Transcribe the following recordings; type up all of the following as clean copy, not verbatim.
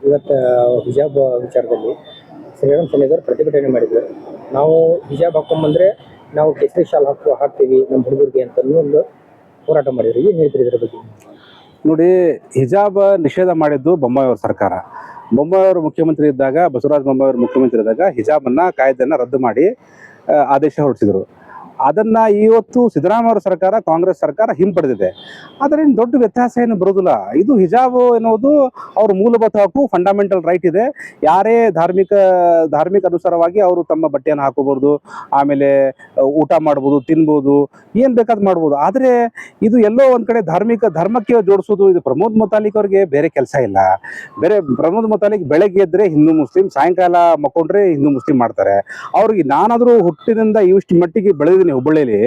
ಇವತ್ತು ಹಿಜಾಬ್ ವಿಚಾರದಲ್ಲಿ ಶ್ರೀರಾಮ್ ಸೇನೆದವರು ಪ್ರತಿಭಟನೆ ಮಾಡಿದ್ರು. ನಾವು ಹಿಜಾಬ್ ಹಾಕೊಂಡ್ಬಂದ್ರೆ ನಾವು ಕೇಸರಿ ಶಾಲ್ ಹಾಕ್ತೀವಿ ನಮ್ಮ ಹುಡುಗರಿಗೆ ಅಂತ ಒಂದು ಹೋರಾಟ ಮಾಡಿದ್ರು. ಏನು ಹೇಳ್ತೀರಿ ಇದ್ರ ಬಗ್ಗೆ? ನೋಡಿ, ಹಿಜಾಬ್ ನಿಷೇಧ ಮಾಡಿದ್ದು ಬೊಮ್ಮಾಯಿ ಅವರ ಸರ್ಕಾರ. ಬೊಮ್ಮಾಯಿ ಅವರು ಮುಖ್ಯಮಂತ್ರಿ ಇದ್ದಾಗ, ಬಸವರಾಜ ಬೊಮ್ಮಾಯಿ ಅವರು ಮುಖ್ಯಮಂತ್ರಿ ಇದ್ದಾಗ ಹಿಜಾಬನ್ನು ಕಾಯ್ದೆಯನ್ನು ರದ್ದು ಮಾಡಿ ಆದೇಶ ಹೊರಡಿಸಿದರು. ಅದನ್ನು ಇವತ್ತು ಸಿದ್ದರಾಮಯ್ಯ ಅವರ ಸರ್ಕಾರ, ಕಾಂಗ್ರೆಸ್ ಸರ್ಕಾರ ಹಿಂಪಡೆದಿದೆ. ಆದರೆ ಇನ್ನು ದೊಡ್ಡ ವ್ಯತ್ಯಾಸ ಏನು ಬರೋದಿಲ್ಲ. ಇದು ಹಿಜಾಬ್ ಎನ್ನುವುದು ಅವ್ರ ಮೂಲಭೂತ ಹಕ್ಕು, ಫಂಡಮೆಂಟಲ್ ರೈಟ್ ಇದೆ. ಯಾರೇ ಧಾರ್ಮಿಕ ಅನುಸಾರವಾಗಿ ಅವರು ತಮ್ಮ ಬಟ್ಟೆಯನ್ನು ಹಾಕೋಬಹುದು, ಆಮೇಲೆ ಊಟ ಮಾಡ್ಬೋದು, ತಿನ್ಬೋದು, ಏನು ಬೇಕಾದ್ ಮಾಡ್ಬೋದು. ಆದರೆ ಇದು ಎಲ್ಲೋ ಒಂದು ಕಡೆ ಧರ್ಮಕ್ಕೆ ಜೋಡಿಸೋದು. ಇದು ಪ್ರಮೋದ್ ಮುತಾಲಿಕ್ ಅವ್ರಿಗೆ ಬೇರೆ ಕೆಲಸ ಇಲ್ಲ. ಪ್ರಮೋದ್ ಮುತಾಲಿಕ್ ಬೆಳಗ್ಗೆ ಎದ್ದರೆ ಹಿಂದೂ ಮುಸ್ಲಿಂ, ಸಾಯಂಕಾಲ ಮಕ್ಕೊಂಡ್ರೆ ಹಿಂದೂ ಮುಸ್ಲಿಂ ಮಾಡ್ತಾರೆ. ಅವ್ರಿಗೆ ನಾನಾದರೂ ಹುಟ್ಟಿನಿಂದ ಇಷ್ಟು ಮಟ್ಟಿಗೆ ಬೆಳೆದಿದ್ದೀನಿ ಹುಬ್ಬಳ್ಳಿಯಲ್ಲಿ,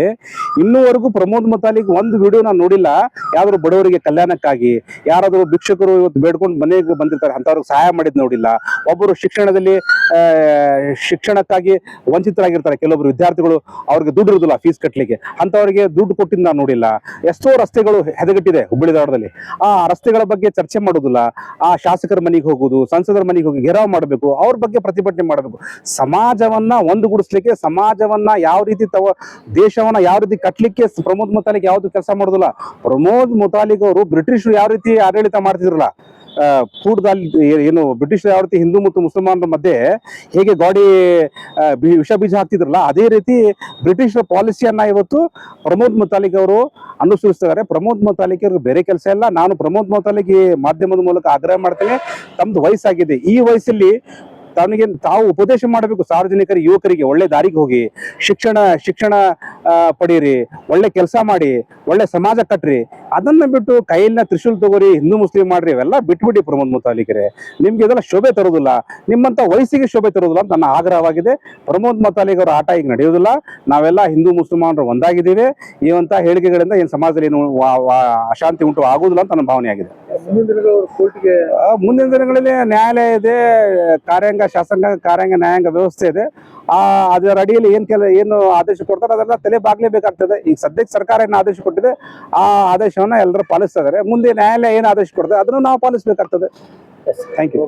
ಇನ್ನೂವರೆಗೂ ಪ್ರಮೋದ್ ಮುತಾಲಿಕ್ ಒಂದು ವಿಡಿಯೋ ನಾನು ನೋಡಿಲ್ಲ. ಯಾವ್ದಾದ್ರು ಬಡವರಿಗೆ ಕಲ್ಯಾಣಕ್ಕಾಗಿ, ಯಾರಾದರೂ ಭಿಕ್ಷಕರು ಇವತ್ತು ಬೇಡ್ಕೊಂಡು ಮನೆಗೆ ಬಂದಿರ್ತಾರೆ ಅಂಥವ್ರಿಗೆ ಸಹಾಯ ಮಾಡಿದ್ ನೋಡಿಲ್ಲ. ಒಬ್ಬರು ಶಿಕ್ಷಣಕ್ಕಾಗಿ ವಂಚಿತರಾಗಿರ್ತಾರೆ ಕೆಲವೊಬ್ರು ವಿದ್ಯಾರ್ಥಿಗಳು, ಅವ್ರಿಗೆ ದುಡ್ಡು ಇರೋದಿಲ್ಲ ಫೀಸ್ ಕಟ್ಟಲಿಕ್ಕೆ, ಅಂಥವ್ರಿಗೆ ದುಡ್ಡು ಕೊಟ್ಟಿದ್ದು ನಾನು ನೋಡಿಲ್ಲ. ಎಷ್ಟೋ ರಸ್ತೆಗಳು ಹೆದಗೆಟ್ಟಿದೆ ಹುಬ್ಬಳ್ಳಿ ಧಾರವಾಡದಲ್ಲಿ. ಆ ರಸ್ತೆಗಳ ಬಗ್ಗೆ ಚರ್ಚೆ ಮಾಡೋದಿಲ್ಲ. ಆ ಶಾಸಕರ ಮನೆಗೆ ಹೋಗೋದು, ಸಂಸದರ ಮನೆಗೆ ಹೋಗಿ ಘೇರಾವ್ ಮಾಡಬೇಕು, ಅವ್ರ ಬಗ್ಗೆ ಪ್ರತಿಭಟನೆ ಮಾಡಬೇಕು. ಸಮಾಜವನ್ನ ಒಂದುಗೂಡಿಸ್ಲಿಕ್ಕೆ, ಸಮಾಜವನ್ನ ಯಾವ ರೀತಿ ದೇಶವನ್ನ ಯಾವ ರೀತಿ ಕಟ್ಟಲಿಕ್ಕೆ ಪ್ರಮೋದ್ ಮುತಾಲಿಕ್ ಯಾವ್ದು ಕೆಲಸ ಮಾಡೋದಿಲ್ಲ. ಪ್ರಮೋದ್ ಮುತಾಲಿಕ್ ಅವರು ಬ್ರಿಟಿಷರು ಯಾವ ರೀತಿ ಆಡಳಿತ ಮಾಡ್ತಿದ್ರಲ್ಲ, ಕೂಡದಲ್ಲಿ ಏನು ಬ್ರಿಟಿಷರು ಯಾವ ರೀತಿ ಹಿಂದೂ ಮತ್ತು ಮುಸಲ್ಮಾನರ ಮಧ್ಯೆ ಹೇಗೆ ಗಾಡಿ ವಿಷ ಬೀಜ ಹಾಕ್ತಿದ್ರಲ್ಲ, ಅದೇ ರೀತಿ ಬ್ರಿಟಿಷರ ಪಾಲಿಸಿಯನ್ನ ಇವತ್ತು ಪ್ರಮೋದ್ ಮುತಾಲಿಕ್ ಅವರು ಅನುಸರಿಸ್ತಿದ್ದಾರೆ. ಪ್ರಮೋದ್ ಮುತಾಲಿಕ್ ಅವ್ರಿಗೆ ಬೇರೆ ಕೆಲಸ ಇಲ್ಲ. ನಾನು ಪ್ರಮೋದ್ ಮುತಾಲಿಕ್ ಈ ಮಾಧ್ಯಮದ ಮೂಲಕ ಆಗ್ರಹ ಮಾಡ್ತೇನೆ, ತಮ್ದು ವಯಸ್ಸಾಗಿದೆ, ಈ ವಯಸ್ಸಲ್ಲಿ ತಾವು ಉಪದೇಶ ಮಾಡಬೇಕು. ಸಾರ್ವಜನಿಕರಿಗೆ, ಯುವಕರಿಗೆ ಒಳ್ಳೆ ದಾರಿಗೆ ಹೋಗಿ ಶಿಕ್ಷಣ ಪಡೀರಿ, ಒಳ್ಳೆ ಕೆಲಸ ಮಾಡಿ, ಒಳ್ಳೆ ಸಮಾಜ ಕಟ್ರಿ. ಅದನ್ನ ಬಿಟ್ಟು ಕೈಯಲ್ಲಿನ ತ್ರಿಶೂಲ್ ತಗೋರಿ, ಹಿಂದೂ ಮುಸ್ಲಿಂ ಮಾಡ್ರಿ, ಇವೆಲ್ಲ ಬಿಟ್ಬಿಡಿ ಪ್ರಮೋದ್ ಮುತಾಲಿಕರೇ. ನಿಮ್ಗೆ ಇದೆಲ್ಲ ಶೋಭೆ ತರೋದಿಲ್ಲ, ನಿಮ್ಮಂತ ವಯಸ್ಸಿಗೆ ಶೋಭೆ ತರೋದಿಲ್ಲ ಅಂತ ನನ್ನ ಆಗ್ರಹವಾಗಿದೆ. ಪ್ರಮೋದ್ ಮುತಾಲಿಕ್ ಅವರ ಆಟ ಈಗ ನಡೆಯೋದಿಲ್ಲ. ನಾವೆಲ್ಲ ಹಿಂದೂ ಮುಸಲ್ಮಾನರು ಒಂದಾಗಿದ್ದೀವಿ. ಇವಂತ ಹೇಳಿಕೆಗಳಿಂದ ಏನು ಸಮಾಜದಲ್ಲಿ ಏನು ಅಶಾಂತಿ ಉಂಟು ಆಗುವುದಿಲ್ಲ ಅಂತ ನನ್ನ ಭಾವನೆ ಆಗಿದೆ. ಮುಂದಿನ ದಿನಗಳಲ್ಲಿ ನ್ಯಾಯಾಲಯ ಇದೆ, ಶಾಸಕಾಂಗ, ಕಾರ್ಯಾಂಗ, ನ್ಯಾಯಾಂಗ ವ್ಯವಸ್ಥೆ ಇದೆ. ಅದರ ಅಡಿಯಲ್ಲಿ ಏನು ಆದೇಶ ಕೊಡ್ತಾರೆ ಅದೆಲ್ಲ ತಲೆ ಬಾಗ್ಲೇಬೇಕಾಗ್ತದೆ. ಈಗ ಸದ್ಯಕ್ಕೆ ಸರ್ಕಾರ ಏನು ಆದೇಶ ಕೊಟ್ಟಿದೆ ಆ ಆದೇಶವನ್ನ ಎಲ್ಲರೂ ಪಾಲಿಸ್ತಾ ಇದ್ದಾರೆ. ಮುಂದೆ ನ್ಯಾಯಾಲಯ ಏನು ಆದೇಶ ಕೊಡ್ತದೆ ಅದನ್ನು ನಾವು ಪಾಲಿಸಬೇಕಾಗ್ತದೆ. Thank you.